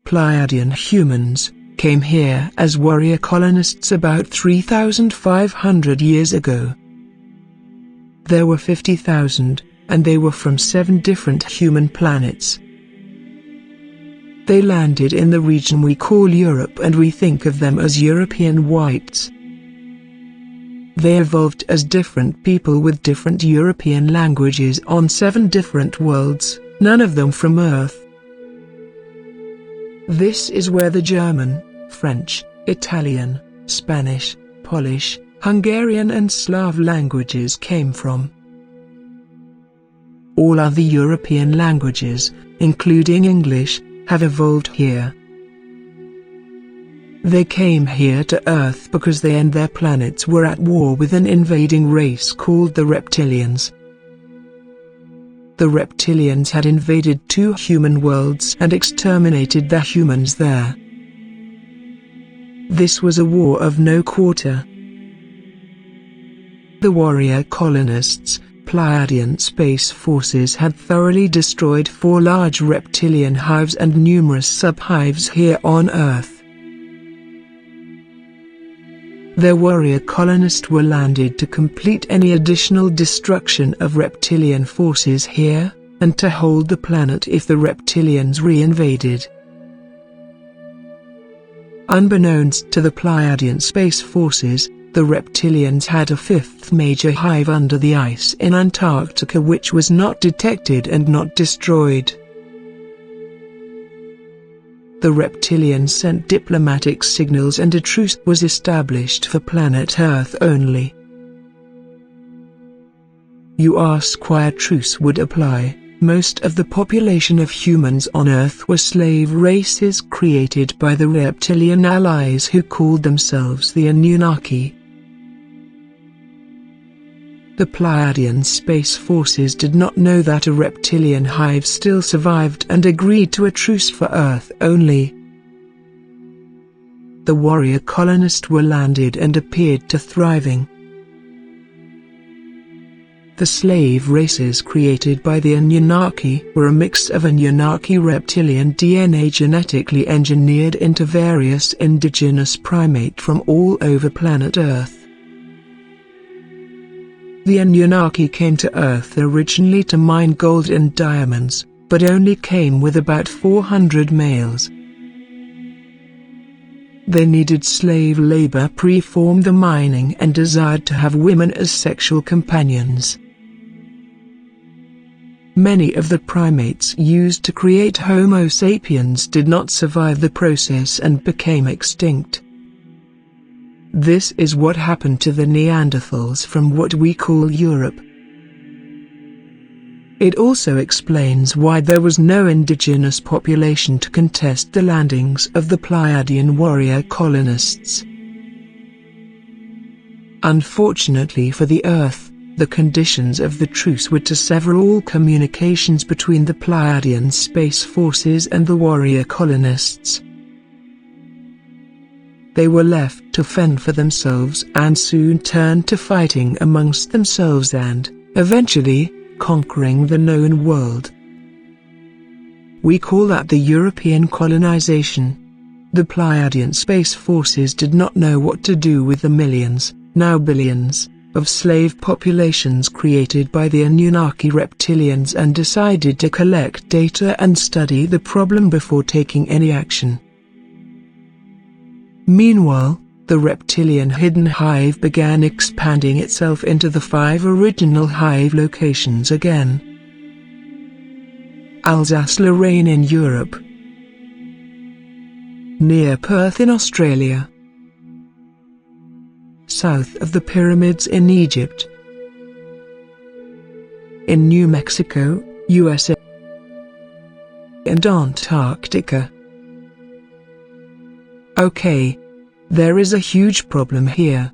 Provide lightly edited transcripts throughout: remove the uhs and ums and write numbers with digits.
Pleiadian humans came here as warrior colonists about 3,500 years ago. There were 50,000, and they were from 7 different human planets. They landed in the region we call Europe, and we think of them as European whites. They evolved as different people with different European languages on 7 different worlds, none of them from Earth. This is where the German, French, Italian, Spanish, Polish, Hungarian and Slav languages came from. All other European languages, including English, have evolved here. They came here to Earth because they and their planets were at war with an invading race called the Reptilians. The Reptilians had invaded 2 human worlds and exterminated the humans there. This was a war of no quarter. The warrior colonists, Pleiadian space forces, had thoroughly destroyed 4 large reptilian hives and numerous sub-hives here on Earth. Their warrior colonists were landed to complete any additional destruction of reptilian forces here, and to hold the planet if the Reptilians re-invaded. Unbeknownst to the Pleiadian space forces, the Reptilians had a 5th major hive under the ice in Antarctica which was not detected and not destroyed. The Reptilians sent diplomatic signals and a truce was established for planet Earth only. You ask why a truce would apply? Most of the population of humans on Earth were slave races created by the Reptilian allies who called themselves the Anunnaki. The Pleiadian space forces did not know that a reptilian hive still survived and agreed to a truce for Earth only. The warrior colonists were landed and appeared to thriving. The slave races created by the Anunnaki were a mix of Anunnaki reptilian DNA genetically engineered into various indigenous primates from all over planet Earth. The Anunnaki came to Earth originally to mine gold and diamonds, but only came with about 400 males. They needed slave labor to perform the mining and desired to have women as sexual companions. Many of the primates used to create Homo sapiens did not survive the process and became extinct. This is what happened to the Neanderthals from what we call Europe. It also explains why there was no indigenous population to contest the landings of the Pleiadian warrior colonists. Unfortunately for the Earth, the conditions of the truce were to sever all communications between the Pleiadian space forces and the warrior colonists. They were left to fend for themselves and soon turned to fighting amongst themselves and, eventually, conquering the known world. We call that the European colonization. The Pleiadian space forces did not know what to do with the millions, now billions, of slave populations created by the Anunnaki reptilians and decided to collect data and study the problem before taking any action. Meanwhile, the reptilian hidden hive began expanding itself into the 5 original hive locations again. Alsace-Lorraine in Europe, near Perth in Australia, south of the pyramids in Egypt, in New Mexico, USA, and Antarctica. Okay, there is a huge problem here.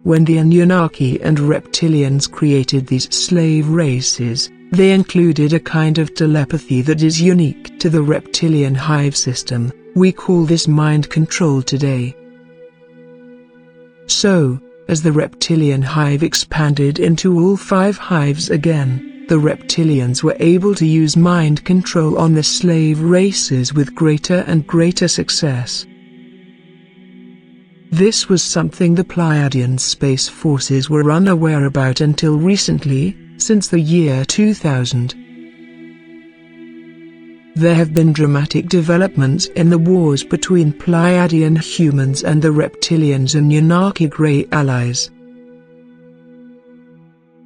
When the Anunnaki and Reptilians created these slave races, They included a kind of telepathy that is unique to the reptilian hive system. We call this mind control today. So, as the reptilian hive expanded into all 5 hives again, the reptilians were able to use mind control on the slave races with greater and greater success. This was something the Pleiadian space forces were unaware about until recently, since the year 2000. There have been dramatic developments in the wars between Pleiadian humans and the Reptilians and Anunnaki Grey allies.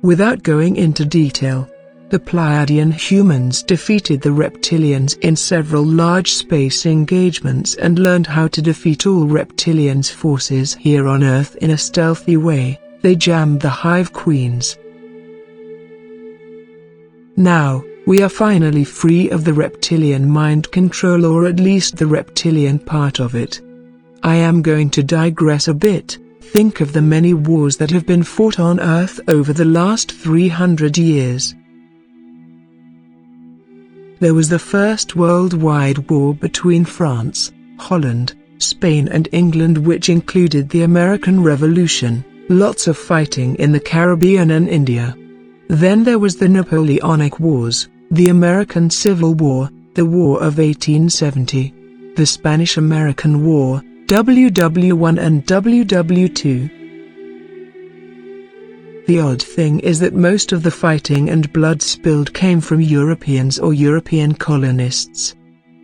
Without going into detail, the Pleiadian humans defeated the Reptilians in several large space engagements and learned how to defeat all Reptilians' forces here on Earth in a stealthy way. They jammed the Hive Queens. Now, we are finally free of the reptilian mind control, or at least the reptilian part of it. I am going to digress a bit. Think of the many wars that have been fought on Earth over the last 300 years. There was the First Worldwide War between France, Holland, Spain and England, which included the American Revolution, lots of fighting in the Caribbean and India. Then there was the Napoleonic Wars, the American Civil War, the War of 1870, the Spanish-American War, WW1 and WW2. The odd thing is that most of the fighting and blood spilled came from Europeans or European colonists.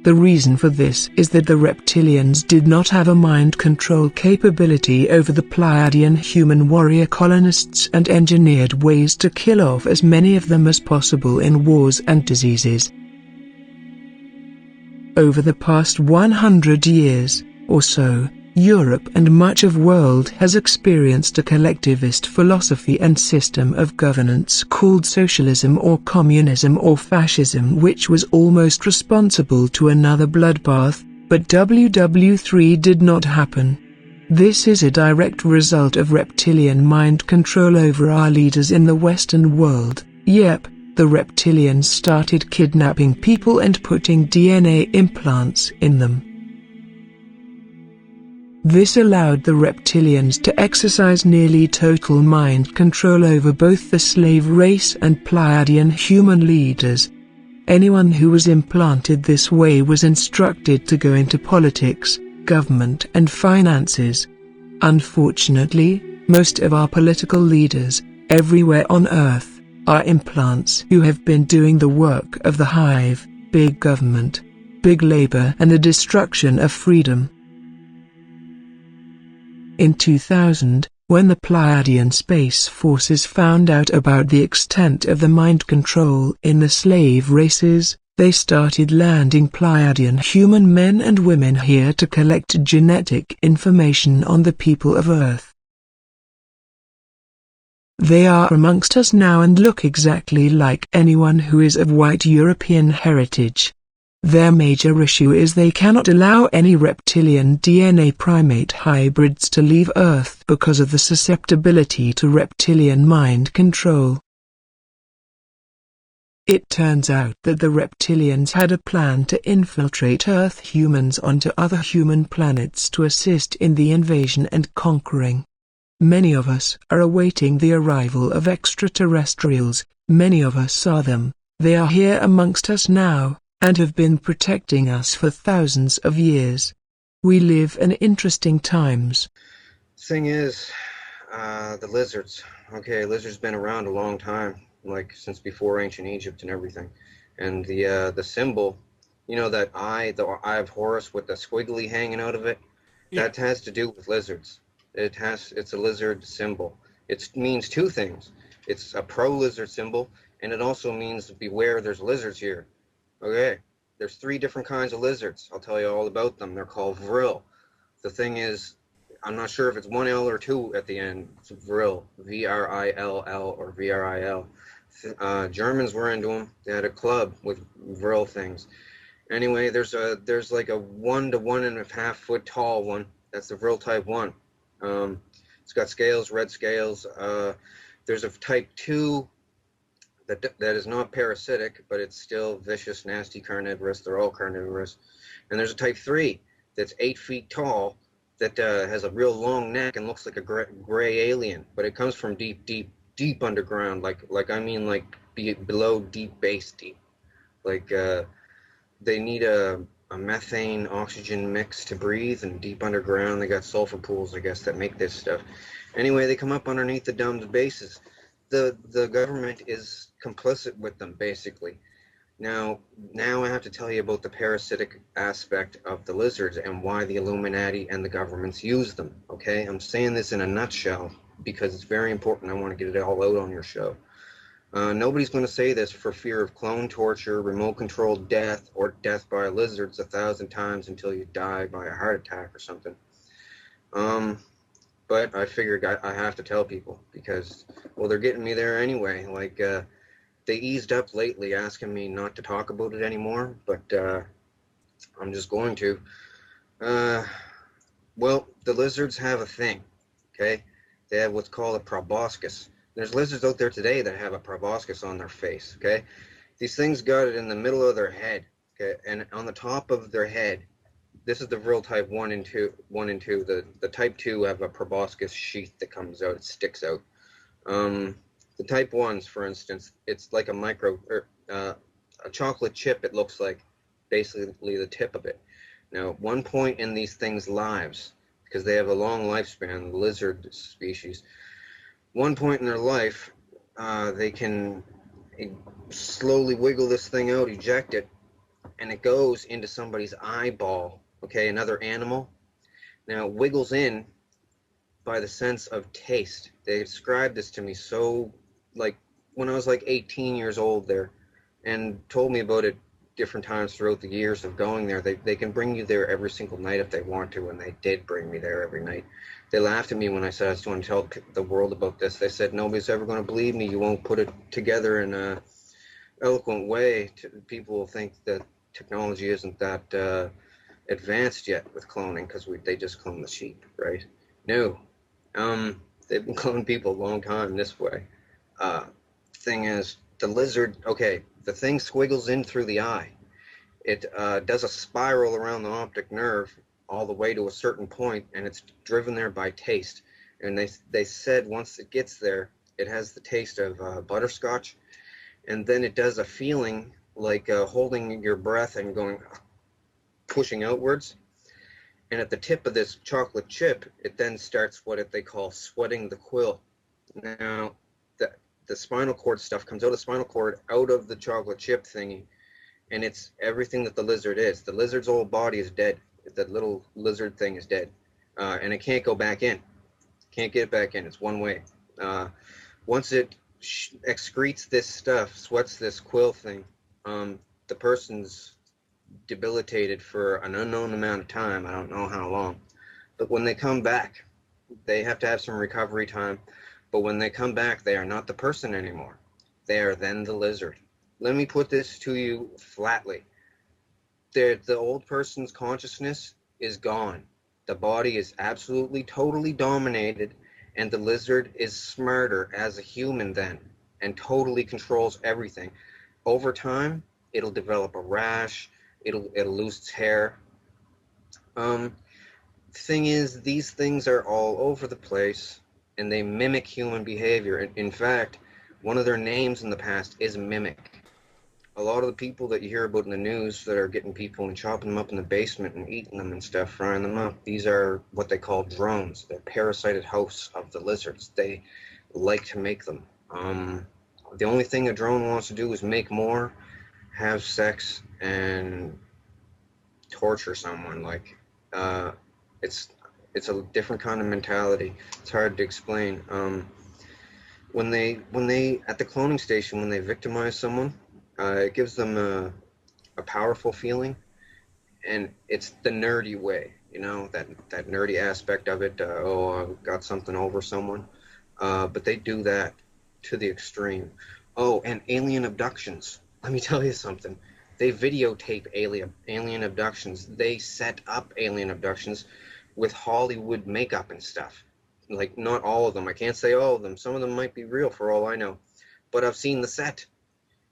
The reason for this is that the Reptilians did not have a mind control capability over the Pleiadian human warrior colonists and engineered ways to kill off as many of them as possible in wars and diseases. Over the past 100 years, or so, Europe and much of the world has experienced a collectivist philosophy and system of governance called socialism or communism or fascism, which was almost responsible to another bloodbath, but WW3 did not happen. This is a direct result of reptilian mind control over our leaders in the Western world. Yep, the reptilians started kidnapping people and putting DNA implants in them. This allowed the Reptilians to exercise nearly total mind control over both the slave race and Pleiadian human leaders. Anyone who was implanted this way was instructed to go into politics, government and finances. Unfortunately, most of our political leaders, everywhere on Earth, are implants who have been doing the work of the hive, big government, big labor and the destruction of freedom. In 2000, when the Pleiadian space forces found out about the extent of the mind control in the slave races, they started landing Pleiadian human men and women here to collect genetic information on the people of Earth. They are amongst us now and look exactly like anyone who is of white European heritage. Their major issue is they cannot allow any reptilian DNA primate hybrids to leave Earth because of the susceptibility to reptilian mind control. It turns out that the Reptilians had a plan to infiltrate Earth humans onto other human planets to assist in the invasion and conquering. Many of us are awaiting the arrival of extraterrestrials. Many of us saw them. They are here amongst us now, and have been protecting us for thousands of years. We live in interesting times. Thing is, the lizards. Okay, lizards been around a long time, like since before ancient Egypt and everything. And the symbol, you know, that eye, the eye of Horus with the squiggly hanging out of it, that has to do with lizards. It's a lizard symbol. It means two things. It's a pro-lizard symbol, and it also means beware, there's lizards here. Okay, there's 3 different kinds of lizards. I'll tell you all about them. They're called vril. The thing is, I'm not sure if it's 1 L or 2 at the end. It's vril, V-R-I-L-L or V-R-I-L. Germans were into them. They had a club with vril things. Anyway, there's like a 1 to 1.5 foot tall one. That's the vril type 1. It's got scales, red scales. There's a type 2 that is not parasitic, but it's still vicious, nasty, carnivorous. They're all carnivorous. And there's a type 3 that's 8 feet tall that has a real long neck and looks like a gray alien, but it comes from deep underground, like I mean like below deep base deep. Like they need a methane oxygen mix to breathe, and deep underground they got sulfur pools, I guess, that make this stuff. Anyway, they come up underneath the domed bases. The government is complicit with them, basically. Now I have to tell you about the parasitic aspect of the lizards and why the Illuminati and the governments use them, okay? I'm saying this in a nutshell because it's very important. I want to get it all out on your show. Nobody's going to say this for fear of clone torture, remote-controlled death, or death by lizards 1,000 times until you die by a heart attack or something. But I figured I have to tell people because, well, they're getting me there anyway. Like, they eased up lately, asking me not to talk about it anymore, but I'm just going to. Well, the lizards have a thing, okay? They have what's called a proboscis. There's lizards out there today that have a proboscis on their face, okay? These things got it in the middle of their head, okay? And on the top of their head, this is the real type 1 and 2. The type 2 have a proboscis sheath that comes out, it sticks out. The type 1s, for instance, it's like a chocolate chip, it looks like, basically the tip of it. Now, at one point in these things' lives, because they have a long lifespan, the lizard species, one point in their life, they can slowly wiggle this thing out, eject it, and it goes into somebody's eyeball, okay, another animal. Now, it wiggles in by the sense of taste. They described this to me so, like, when I was like 18 years old there, and told me about it different times throughout the years of going there. They can bring you there every single night if they want to, and they did bring me there every night. They laughed at me when I said I was going to tell the world about this. They said, nobody's ever going to believe me. You won't put it together in a eloquent way. People will think that technology isn't that advanced yet with cloning because they just clone the sheep, right? No. They've been cloning people a long time this way. Thing is, the lizard, okay, the thing squiggles in through the eye. It does a spiral around the optic nerve all the way to a certain point, and it's driven there by taste. And they said once it gets there, it has the taste of butterscotch, and then it does a feeling like holding your breath and going, pushing outwards. And at the tip of this chocolate chip, it then starts what they call sweating the quill. Now, the spinal cord stuff comes out of the spinal cord, out of the chocolate chip thingy, and it's everything that the lizard is. The lizard's whole body is dead. That little lizard thing is dead, and it can't go back in. Can't get back in. It's one way. Once it excretes this stuff, sweats this quill thing, the person's debilitated for an unknown amount of time. I don't know how long. But when they come back, they have to have some recovery time. But when they come back, they are not the person anymore. They are then the lizard. Let me put this to you flatly. The old person's consciousness is gone. The body is absolutely, totally dominated, and the lizard is smarter as a human then, and totally controls everything. Over time, it'll develop a rash, it'll lose its hair. Thing is, these things are all over the place, and they mimic human behavior. In fact, one of their names in the past is Mimic. A lot of the people that you hear about in the news that are getting people and chopping them up in the basement and eating them and stuff, frying them up, these are what they call drones. They're parasited hosts of the lizards. They like to make them. The only thing a drone wants to do is make more, have sex, and torture someone. Like, it's a different kind of mentality. It's hard to explain. When they at the cloning station, when they victimize someone, it gives them a powerful feeling, and it's the nerdy way, you know, that nerdy aspect of it. I've got something over someone, but they do that to the extreme. Oh, and alien abductions. Let me tell you something. They videotape alien abductions. They set up alien abductions with Hollywood makeup and stuff. Like, not all of them. I can't say all of them. Some of them might be real for all I know. But I've seen the set.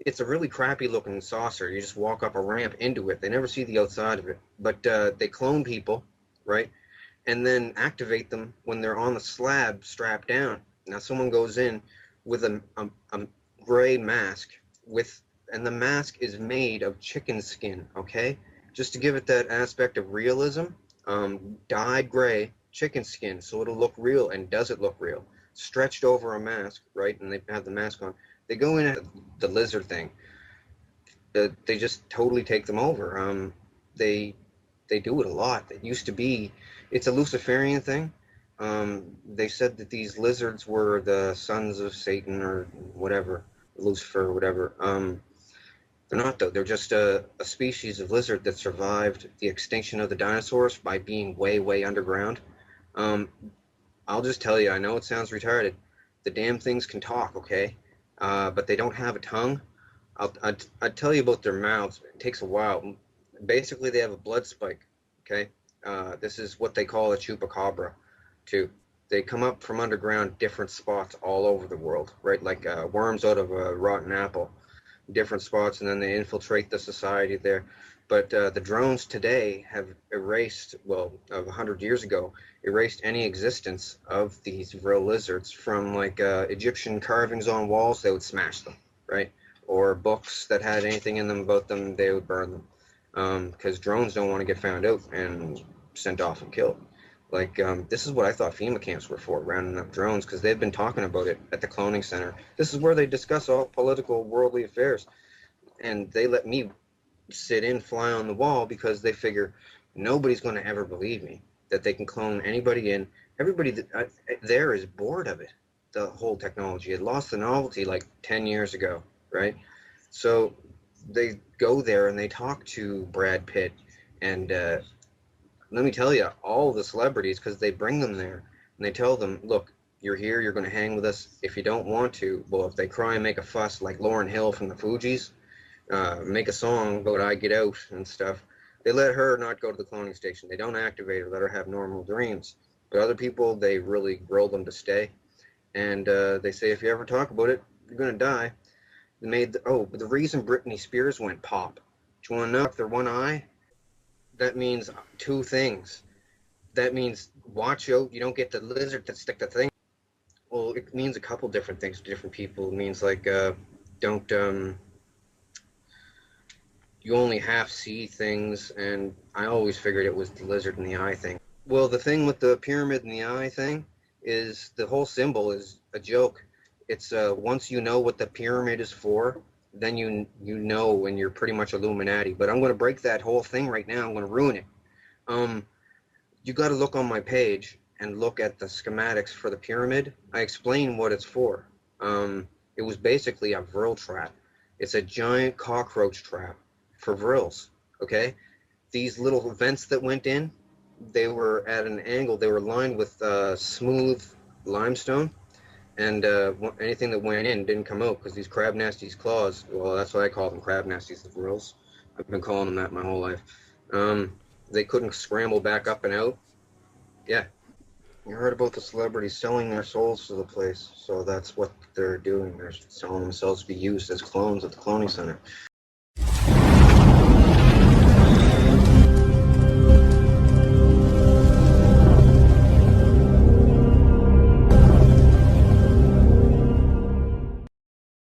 It's a really crappy looking saucer. You just walk up a ramp into it. They never see the outside of it. But they clone people, right? And then activate them when they're on the slab strapped down. Now someone goes in with a gray mask and the mask is made of chicken skin, okay? Just to give it that aspect of realism, dyed gray chicken skin, so it'll look real. And does it look real? Stretched over a mask, right? And they have the mask on. They go in at the lizard thing. They just totally take them over. They do it a lot. It used to be, it's a Luciferian thing. They said that these lizards were the sons of Satan or whatever, Lucifer or whatever. They're not though. They're just a species of lizard that survived the extinction of the dinosaurs by being way, way underground. I'll just tell you, I know it sounds retarded. The damn things can talk, okay? But they don't have a tongue. I'll tell you about their mouths. It takes a while. Basically, they have a blood spike, okay? This is what they call a chupacabra, too. They come up from underground different spots all over the world, right? Like worms out of a rotten apple, different spots, and then they infiltrate the society there. But the drones today have erased, well, 100 years ago, erased any existence of these real lizards from like Egyptian carvings on walls. They would smash them, right? Or books that had anything in them about them, they would burn them. Because drones don't want to get found out and sent off and killed. Like, this is what I thought FEMA camps were for, rounding up drones, because they've been talking about it at the cloning center. This is where they discuss all political, worldly affairs. And they let me sit in, fly on the wall, because they figure nobody's going to ever believe me, that they can clone anybody in. Everybody that, there is bored of it, the whole technology. It lost the novelty like 10 years ago, right? So they go there and they talk to Brad Pitt and let me tell you, all the celebrities, because they bring them there and they tell them, look, you're here, you're going to hang with us. If you don't want to, well, if they cry and make a fuss like Lauryn Hill from the Fugees, make a song about I Get Out and stuff, they let her not go to the cloning station. They don't activate her, let her have normal dreams. But other people, they really grill them to stay. And they say, if you ever talk about it, you're going to die. They made the reason Britney Spears went pop. Do you want to know? If they're one eye, that means two things. That means watch out, you don't get the lizard that stick the thing. Well, it means a couple different things to different people. It means like don't you only half see things, and I always figured it was the lizard in the eye thing. Well, the thing with the pyramid in the eye thing is the whole symbol is a joke. It's once you know what the pyramid is for, then you know when you're pretty much Illuminati. But I'm going to break that whole thing right now. I'm going to ruin it. You got to look on my page and look at the schematics for the pyramid. I explain what it's for. It was basically a vril trap. It's a giant cockroach trap for vrils, okay? These little vents that went in, they were at an angle. They were lined with smooth limestone. And anything that went in didn't come out because these crab nasties claws, well, that's what I call them, crab nasties, the vrils. I've been calling them that my whole life. They couldn't scramble back up and out. Yeah, you heard about the celebrities selling their souls to the place, so that's what they're doing. They're selling themselves to be used as clones at the cloning center.